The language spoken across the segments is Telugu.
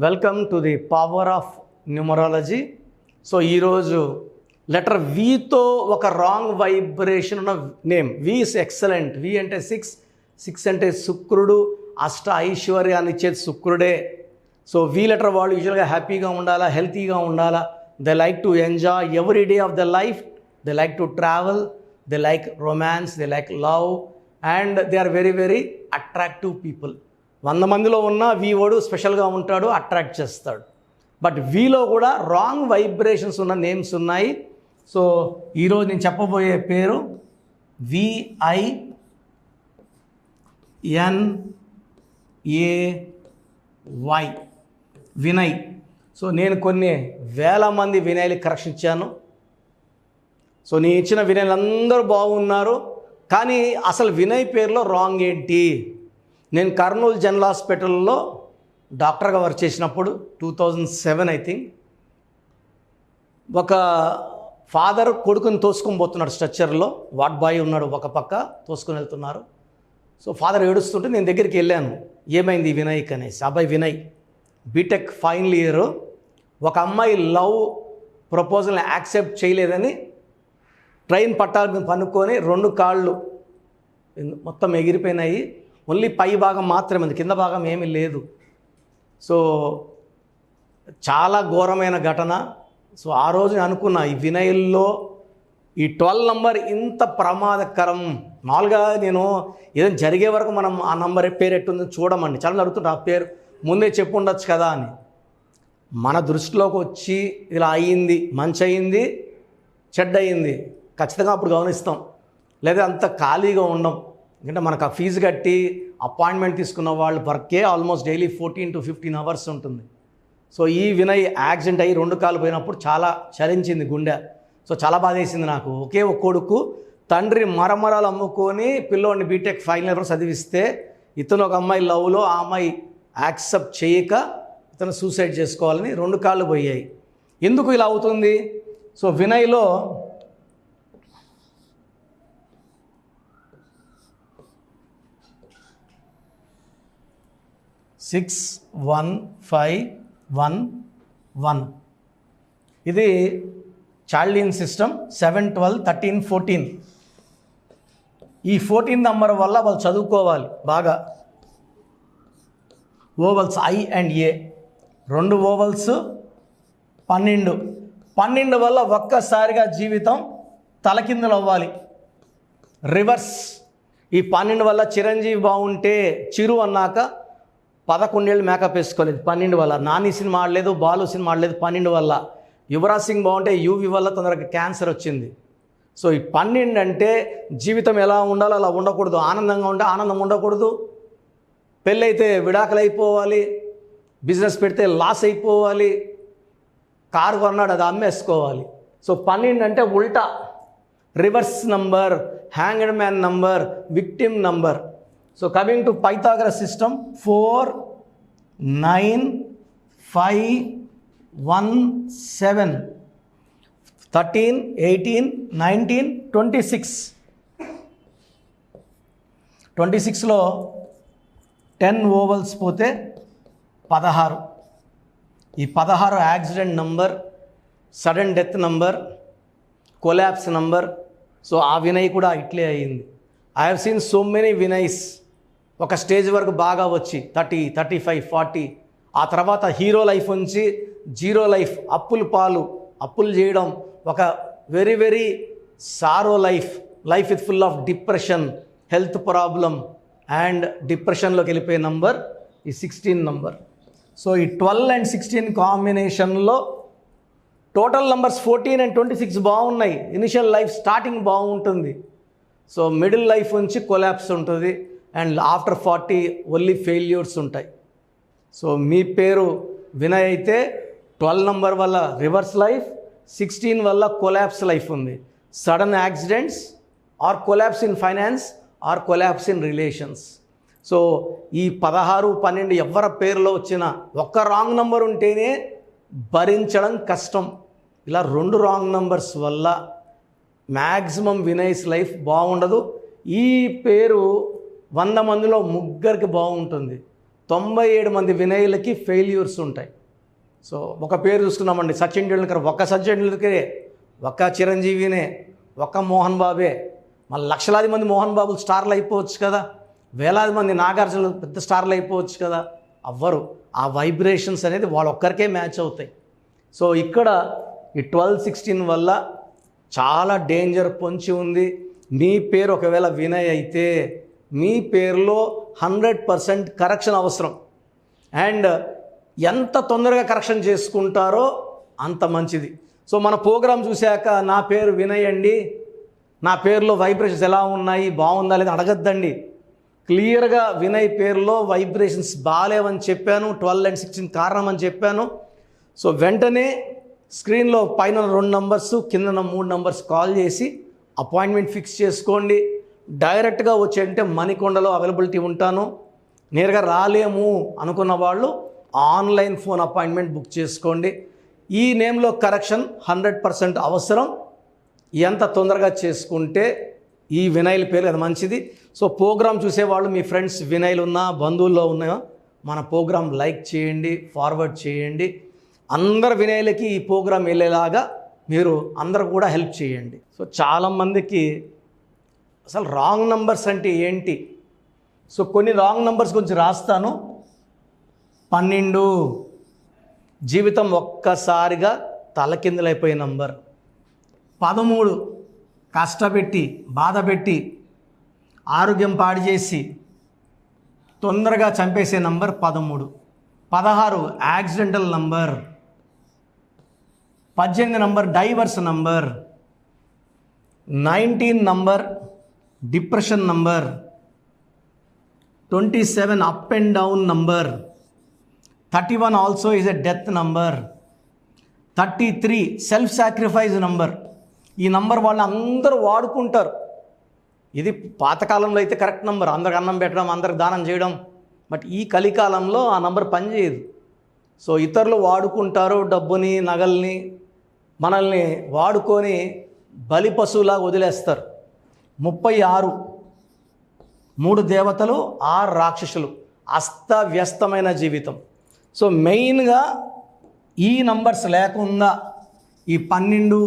Welcome to the power of numerology. So ఈరోజు లెటర్ వితో ఒక రాంగ్ వైబ్రేషన్ ఉన్న name. V is excellent. V అంటే సిక్స్ అంటే శుక్రుడు, అష్ట ఐశ్వర్యాన్ని ఇచ్చేది శుక్రుడే. సో వి లెటర్ వాళ్ళు యూజువల్గా హ్యాపీగా ఉండాలా, హెల్తీగా ఉండాలా. They like to enjoy every day of the life. They like to travel, they like romance, they like love, and they are very very attractive people. 100 మందిలో ఉన్న వి వాడు స్పెషల్గా ఉంటాడు, అట్రాక్ట్ చేస్తాడు. బట్ వీలో కూడా రాంగ్ వైబ్రేషన్స్ ఉన్న నేమ్స్ ఉన్నాయి. సో ఈరోజు నేను చెప్పబోయే పేరు VINAY, వినయ్. సో నేను కొన్ని వేల మంది వినయ్లు కరెక్షన్ ఇచ్చాను. సో నేను ఇచ్చిన వినయ్లు అందరూ బాగున్నారు, కానీ అసలు వినయ్ పేరులో రాంగ్ ఏంటి? నేను కర్నూలు జనరల్ హాస్పిటల్లో డాక్టర్గా వర్క్ చేసినప్పుడు 2007 ఐ థింక్, ఒక ఫాదర్ కొడుకుని తోసుకొని పోతున్నాడు స్ట్రక్చర్లో. వార్డ్ బాయ్ ఉన్నాడు, ఒక పక్క తోసుకొని వెళ్తున్నారు. సో ఫాదర్ ఏడుస్తుంటే నేను దగ్గరికి వెళ్ళాను, ఏమైంది వినయ్కి అనేసి. అబ్బాయి వినయ్ బీటెక్ ఫైనల్ ఇయర్, ఒక అమ్మాయి లవ్ ప్రపోజల్ని యాక్సెప్ట్ చేయలేదని ట్రైన్ పట్టాల మీద పనుక్కొని 2 కాళ్ళు మొత్తం ఎగిరిపోయినాయి. ఓన్లీ పై భాగం మాత్రమే ఉంది, కింద భాగం ఏమీ లేదు. సో చాలా ఘోరమైన ఘటన. సో ఆ రోజు నేను అనుకున్నా, ఈ వినయ్లో ఈ 12 నంబర్ ఇంత ప్రమాదకరం. మామూలుగా నేను ఏదైనా జరిగే వరకు మనం ఆ నంబర్ పేరు ఎట్టుందో చూడమండి. చాలా అడుగుతుంటే ఆ పేరు ముందే చెప్పు ఉండొచ్చు కదా అని. మన దృష్టిలోకి వచ్చి ఇలా అయ్యింది, మంచి అయ్యింది, చెడ్డ అయ్యింది, ఖచ్చితంగా అప్పుడు గమనిస్తాం. లేదా అంత ఖాళీగా ఉండం. ఎందుకంటే మనకు ఆ ఫీజు కట్టి అపాయింట్మెంట్ తీసుకున్న వాళ్ళు వర్కే ఆల్మోస్ట్ డైలీ 14 to 15 అవర్స్ ఉంటుంది. సో ఈ వినయ్ యాక్సిడెంట్ అయ్యి 2 కాళ్ళు పోయినప్పుడు చాలా చలించింది గుండె. సో చాలా బాధ వేసింది నాకు. ఒకే ఒక కొడుకు, తండ్రి మరమరాలు అమ్ముకొని పిల్లోడిని బీటెక్ ఫైనల్ ఇయర్ చదివిస్తే ఇతను ఒక అమ్మాయి లవ్లో, ఆ అమ్మాయి యాక్సెప్ట్ చేయక ఇతను సూసైడ్ చేసుకోవాలని 2 కాళ్ళు పోయాయి. ఎందుకు ఇలా అవుతుంది? సో వినయ్లో 61511 ఇది చార్లియన్ సిస్టమ్. 7 12 13 14 ఈ 14 నంబర్ వల్ల వాళ్ళు చదువుకోవాలి బాగా. Ovals I and A, 2 ovals 12 వల్ల ఒక్కసారిగా జీవితం తలకిందులు అవ్వాలి. రివర్స్. ఈ 12 వల్ల చిరంజీవి బాగుంటే చిరు అన్నాక 11 ఏళ్ళు మేకప్ వేసుకోలేదు 12 వల్ల. నాని సినిమా ఆడలేదు, బాలు సినిమా ఆడలేదు 12 వల్ల. యువరాజ్ సింగ్ బాగుంటే యూవి వల్ల తొందరగా క్యాన్సర్ వచ్చింది. సో ఈ 12 అంటే జీవితం ఎలా ఉండాలో అలా ఉండకూడదు. ఆనందంగా ఉంటే ఆనందం ఉండకూడదు. పెళ్ళైతే విడాకులు అయిపోవాలి, బిజినెస్ పెడితే లాస్ అయిపోవాలి, కారు కొన్నాడు అది అమ్మేసుకోవాలి. సో 12 అంటే ఉల్టా, reverse number, hanged man number, victim number. So coming to Pythagoras system, 4 9 5 1 7 13 18 19 26లో 10 ఓవల్స్ పోతే 16. ఈ 16 accident number, sudden death number, collapse number. So ఆ వినయ్ కూడా ఇట్లే అయ్యింది. I have seen so many Vinays ఒక స్టేజ్ వరకు బాగా వచ్చి 30 35 40, ఆ తర్వాత హీరో లైఫ్ నుంచి జీరో లైఫ్, అప్పులు చేయడం, ఒక very very sorrow life with full of depression, health problem and డిప్రెషన్లోకి వెళ్ళిపోయే నంబర్ ఈ 16 నంబర్. సో ఈ 12 and 16 కాంబినేషన్లో టోటల్ నంబర్స్ 14 and 26 బాగున్నాయి. ఇనిషియల్ లైఫ్ స్టార్టింగ్ బాగుంటుంది. సో మిడిల్ లైఫ్ నుంచి కొలాప్స్ ఉంటుంది, అండ్ ఆఫ్టర్ 40 ఓన్లీ ఫెయిల్యూర్స్ ఉంటాయి. సో మీ పేరు వినయ్ అయితే 12 నంబర్ వల్ల రివర్స్ లైఫ్, 16 వల్ల కొలాప్స్ లైఫ్ ఉంది. Sudden accidents or collapse in finance or collapse in relations. So ఈ 16 12 ఎవరి పేరులో వచ్చినా ఒక్క రాంగ్ నంబర్ ఉంటేనే భరించడం కష్టం. ఇలా 2 రాంగ్ నంబర్స్ వల్ల మ్యాక్సిమం వినయ్స్ లైఫ్ బాగుండదు. ఈ పేరు 100 మందిలో 3 బాగుంటుంది. 97 మంది వినయులకి ఫెయిల్యూర్స్ ఉంటాయి. సో ఒక పేరు చూసుకున్నామండి, సచిన్ టెండూల్కర్. ఒక్క సచిన్ టెండూల్కరే, ఒక్క చిరంజీవినే, ఒక్క మోహన్ బాబే. మళ్ళీ లక్షలాది మంది మోహన్ బాబులు స్టార్లు అయిపోవచ్చు కదా, వేలాది మంది నాగార్జున పెద్ద స్టార్లు అయిపోవచ్చు కదా. అవ్వరు. ఆ వైబ్రేషన్స్ అనేది వాళ్ళొక్కరికే మ్యాచ్ అవుతాయి. సో ఇక్కడ ఈ 1216 వల్ల చాలా డేంజర్ పొంచి ఉంది. మీ పేరు ఒకవేళ వినయ్ అయితే మీ పేరులో 100% కరెక్షన్ అవసరం. అండ్ ఎంత తొందరగా కరెక్షన్ చేసుకుంటారో అంత మంచిది. సో మన ప్రోగ్రాం చూశాక నా పేరు వినయ్ అండి, నా పేరులో వైబ్రేషన్స్ ఎలా ఉన్నాయి, బాగుందా లేదా అడగద్దండి. క్లియర్గా వినయ్ పేరులో వైబ్రేషన్స్ బాగాలేవని చెప్పాను, 12 and 16 కారణం అని చెప్పాను. సో వెంటనే స్క్రీన్లో పైన 2 నంబర్స్, కింద 3 నంబర్స్ కాల్ చేసి అపాయింట్మెంట్ ఫిక్స్ చేసుకోండి. డైరెక్ట్గా వచ్చేంటే మణికొండలో అవైలబిలిటీ ఉంటాను. నేరుగా రాలేము అనుకున్న వాళ్ళు ఆన్లైన్ ఫోన్ అపాయింట్మెంట్ బుక్ చేసుకోండి. ఈ నేమ్లో కరెక్షన్ 100% అవసరం. ఎంత తొందరగా చేసుకుంటే ఈ వినైల్ పేరు అది మంచిది. సో ప్రోగ్రామ్ చూసేవాళ్ళు మీ ఫ్రెండ్స్ వినైలు ఉన్నా, బంధువుల్లో ఉన్నా మన ప్రోగ్రామ్ లైక్ చేయండి, ఫార్వర్డ్ చేయండి. అందరు వినైలకి ఈ ప్రోగ్రామ్ వెళ్ళేలాగా మీరు అందరూ కూడా హెల్ప్ చేయండి. సో చాలామందికి అసలు రాంగ్ నంబర్స్ అంటే ఏంటి, సో కొన్ని రాంగ్ నంబర్స్ గురించి రాస్తాను. 12 జీవితం ఒక్కసారిగా తలకిందులైపోయే నంబర్. 13 కష్టపెట్టి బాధపెట్టి ఆరోగ్యం పాడు చేసి తొందరగా చంపేసే number 13. 16 accidental number. 18 number divorce number. 19 number depression number. 27 up and down number. 31 also is a death number. 33 self sacrifice number. ఈ నంబర్ వాళ్ళు అందరూ వాడుకుంటారు. ఇది పాతకాలంలో అయితే కరెక్ట్ నంబర్, అందరికి అన్నం పెట్టడం, అందరికి దానం చేయడం. బట్ ఈ కలికాలంలో ఆ నంబర్ పనిచేయదు. సో ఇతరులు వాడుకుంటారు డబ్బుని, నగల్ని, మనల్ని వాడుకొని బలి పశువులాగా వదిలేస్తారు. 36 3 దేవతలు 6 రాక్షసులు. అస్తవ్యస్తమైన జీవితం. సో మెయిన్గా ఈ నంబర్స్ లేకుండా ఈ 12,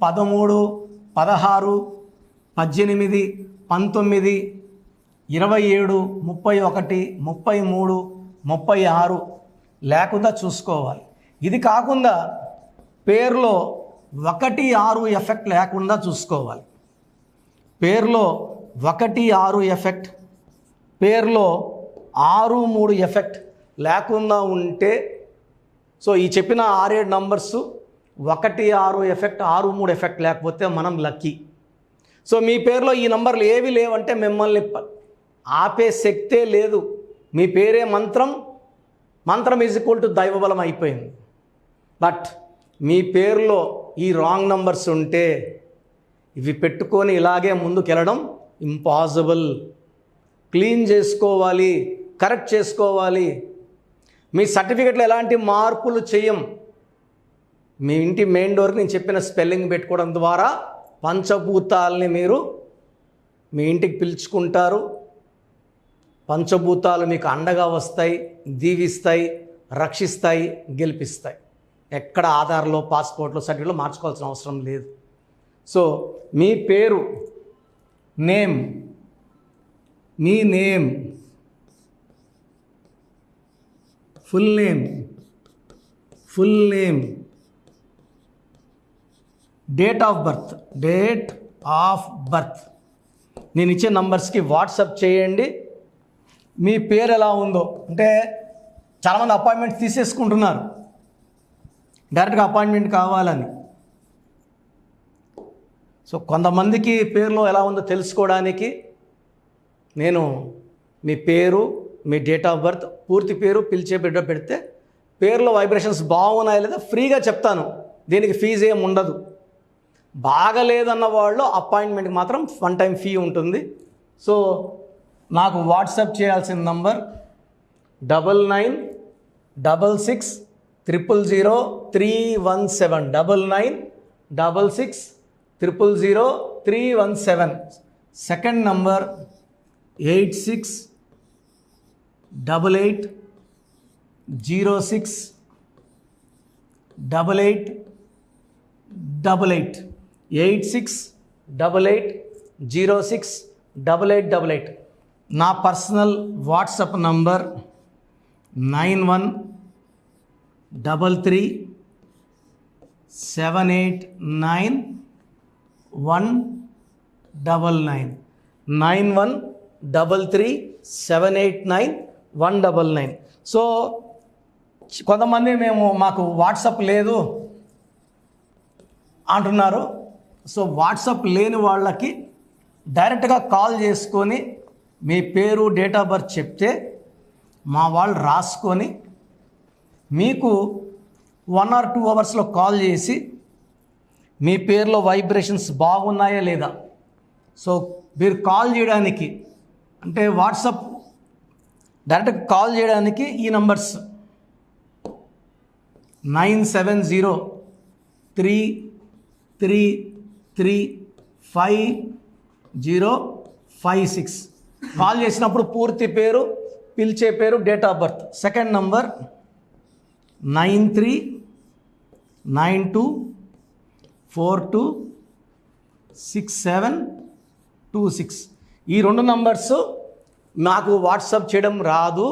13, 16, 18, 19, 27, 31, 33, 36 లేకుండా చూసుకోవాలి. ఇది కాకుండా పేరులో 1, 6 ఎఫెక్ట్ లేకుండా చూసుకోవాలి. పేరులో 1, 6 ఎఫెక్ట్, పేరులో 6, 3 ఎఫెక్ట్ లేకుండా ఉంటే, సో ఈ చెప్పిన 6, 7 నంబర్సు 1, 6 ఎఫెక్ట్, 6, 3 ఎఫెక్ట్ లేకపోతే మనం లక్కీ. సో మీ పేరులో ఈ నంబర్లు ఏవి లేవంటే మిమ్మల్ని ఆపే శక్తే లేదు. మీ పేరే మంత్రం, మంత్రం ఈజ్ ఈక్వల్ టు దైవబలం అయిపోయింది. బట్ మీ పేరులో ఈ రాంగ్ నంబర్స్ ఉంటే ఇవి పెట్టుకొని ఇలాగే ముందుకెళ్ళడం ఇంపాసిబుల్. క్లీన్ చేసుకోవాలి, కరెక్ట్ చేసుకోవాలి. మీ సర్టిఫికెట్లో ఎలాంటి మార్పులు చేయం. మీ ఇంటి మెయిన్ డోర్కి నేను చెప్పిన స్పెల్లింగ్ పెట్టుకోవడం ద్వారా పంచభూతాలని మీరు మీ ఇంటికి పిలుచుకుంటారు. పంచభూతాలు మీకు అండగా వస్తాయి, దీవిస్తాయి, రక్షిస్తాయి, గెలిపిస్తాయి. ఎక్కడ ఆధార్లో, పాస్పోర్ట్లో, సర్టిఫికెట్లో మార్చుకోవాల్సిన అవసరం లేదు. సో మీ పేరు name, me name, full name, date of birth నేను ఇచ్చే నంబర్స్కి వాట్సాప్ చేయండి. మీ పేరు ఎలా ఉందో, అంటే చాలామంది అపాయింట్మెంట్స్ తీసేసుకుంటున్నారు డైరెక్ట్గా అపాయింట్మెంట్ కావాలని. సో కొంతమందికి పేరులో ఎలా ఉందో తెలుసుకోవడానికి నేను మీ పేరు, మీ డేట్ ఆఫ్ బర్త్, పూర్తి పేరు, పిలిచే బిడ్డ పెడితే పేరులో వైబ్రేషన్స్ బాగున్నాయా లేదా ఫ్రీగా చెప్తాను. దీనికి ఫీజు ఏమి ఉండదు. బాగలేదన్న వాళ్ళు అపాయింట్మెంట్కి మాత్రం 1 టైం ఫీ ఉంటుంది. సో నాకు వాట్సాప్ చేయాల్సిన నంబర్ 9966000317 9966000317. Second number 8688 06 88 88 86 88 06 8888. నా పర్సనల్ వాట్సాప్ నంబర్ 9133 789 199 9133 789 199. సో కొంతమంది మాకు వాట్సాప్ లేదు అంటున్నారు. సో వాట్సాప్ లేని వాళ్ళకి డైరెక్ట్గా కాల్ చేసుకొని మీ పేరు, డేట్ ఆఫ్ బర్త్ చెప్తే మా వాళ్ళు రాసుకొని మీకు 1 or 2 అవర్స్లో కాల్ చేసి మీ పేరులో వైబ్రేషన్స్ బాగున్నాయా లేదా. సో మీరు కాల్ చేయడానికి అంటే వాట్సాప్ డైరెక్ట్ కాల్ చేయడానికి ఈ నంబర్స్ 9703335056. కాల్ చేసినప్పుడు పూర్తి పేరు, పిలిచే పేరు, date of birth. Second number 9392426726. ఈ 2 నంబర్స్ నాకు వాట్సాప్ చేయడం రాదు,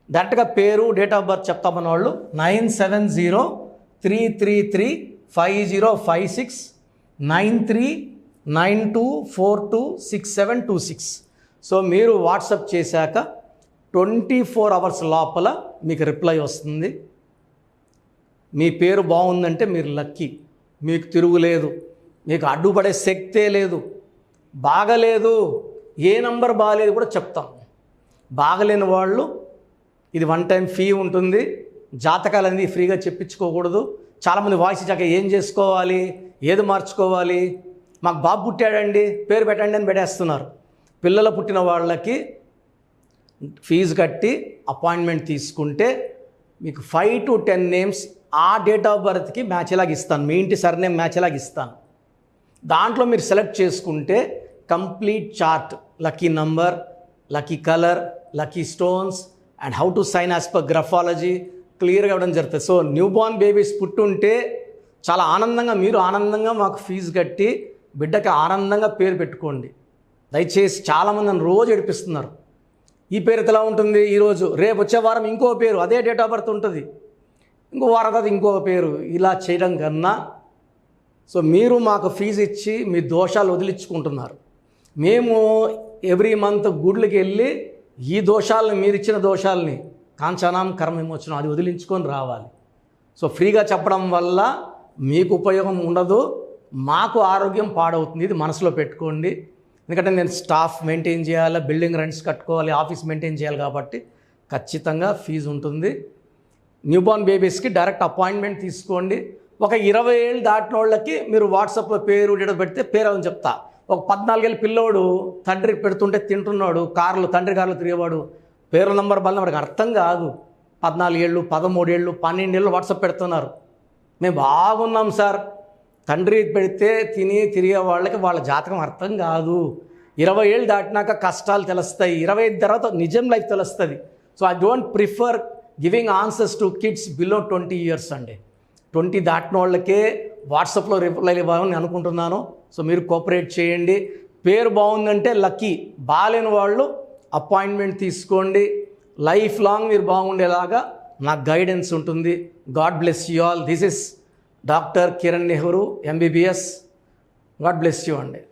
డైరెక్ట్గా పేరు, డేట్ ఆఫ్ బర్త్ చెప్తామన్న వాళ్ళు 9703335056 9392426726. సో మీరు వాట్సాప్ చేశాక 24 అవర్స్ లోపల మీకు రిప్లై వస్తుంది. మీ పేరు బాగుందంటే మీరు లక్కీ, మీకు తిరుగులేదు, మీకు అడ్డుపడే శక్తే లేదు. బాగలేదు, ఏ నంబర్ బాగలేదు కూడా చెప్తాం. బాగలేని వాళ్ళు ఇది 1 టైం ఫీ ఉంటుంది. జాతకాలు అనేది ఫ్రీగా చెప్పించుకోకూడదు. చాలామంది వాయిస్ ఇచ్చాక ఏం చేసుకోవాలి, ఏది మార్చుకోవాలి, మాకు బాబు పుట్టాడండి పేరు పెట్టండి అని పెట్టేస్తున్నారు. పిల్లలు పుట్టిన వాళ్ళకి ఫీజు కట్టి అపాయింట్మెంట్ తీసుకుంటే మీకు 5 to 10 నేమ్స్ ఆ డేట్ ఆఫ్ బర్త్కి మ్యాచ్ ఎలాగ ఇస్తాను, మీ ఇంటి సర్నేమ్ మ్యాచ్ ఎలాగ ఇస్తాను. దాంట్లో మీరు సెలెక్ట్ చేసుకుంటే complete chart, lucky number, lucky colour, lucky stones and how to sign as per graphology క్లియర్గా ఇవ్వడం జరుగుతుంది. సో న్యూ బార్న్ బేబీస్ పుట్టుంటే చాలా ఆనందంగా, మీరు ఆనందంగా మాకు ఫీజు కట్టి బిడ్డకి ఆనందంగా పేరు పెట్టుకోండి. దయచేసి చాలామంది నన్ను రోజు ఏడిపిస్తున్నారు. ఈ పేరు ఎలా ఉంటుంది ఈరోజు, రేపు వచ్చే వారం ఇంకో పేరు, అదే డేట్ ఆఫ్ బర్త్ ఉంటుంది, ఇంకో వారం తర్వాత ఇంకో పేరు. ఇలా చేయడం కన్నా సో మీరు మాకు ఫీజు ఇచ్చి మీ దోషాలు వదిలించుకుంటున్నారు. మేము ఎవ్రీ మంత్ గుడ్లకి వెళ్ళి ఈ దోషాలని, మీరు ఇచ్చిన దోషాలని కాంచనాం కర్మ విమోచనం అది వదిలించుకొని రావాలి. సో ఫ్రీగా చెప్పడం వల్ల మీకు ఉపయోగం ఉండదు, మాకు ఆరోగ్యం పాడవుతుంది. ఇది మనసులో పెట్టుకోండి. ఎందుకంటే నేను స్టాఫ్ మెయింటైన్ చేయాలి, బిల్డింగ్ రెంట్స్ కట్టుకోవాలి, ఆఫీస్ మెయింటైన్ చేయాలి, కాబట్టి ఖచ్చితంగా ఫీజు ఉంటుంది. న్యూబార్న్ బేబీస్కి డైరెక్ట్ అపాయింట్మెంట్ తీసుకోండి. ఒక 20 ఏళ్ళు దాటిన వాళ్ళకి మీరు వాట్సాప్లో పేరు డేట్ పెడితే పేరు అని చెప్తా. ఒక 14 ఏళ్ళ పిల్లోడు తండ్రి పెడుతుంటే తింటున్నాడు, తండ్రి కారులో తిరిగేవాడు, పేరు నంబర్ బల్ల వాడికి అర్థం కాదు. 14 ఏళ్ళు 13 ఏళ్ళు 12 ఏళ్ళు వాట్సాప్ పెడుతున్నారు. మేము బాగున్నాం సార్, తండ్రి పెడితే తిరిగే వాళ్ళకి వాళ్ళ జాతకం అర్థం కాదు. 20 ఏళ్ళు దాటినాక కష్టాలు తెలుస్తాయి, 25 తర్వాత నిజం లైఫ్ తెలుస్తుంది. So I don't prefer giving answers to kids below 20 years అండి. 20 దాటిన వాళ్ళకే వాట్సాప్లో రిప్లై ఇవ్వాలని అనుకుంటున్నాను. సో మీరు కోఆపరేట్ చేయండి. పేరు బాగుందంటే లక్కీ, బాగాలేని వాళ్ళు అపాయింట్మెంట్ తీసుకోండి. లైఫ్ లాంగ్ మీరు బాగుండేలాగా నాకు గైడెన్స్ ఉంటుంది. God bless you all. This is doctor Kiran Nehru MBBS. God bless you అండి.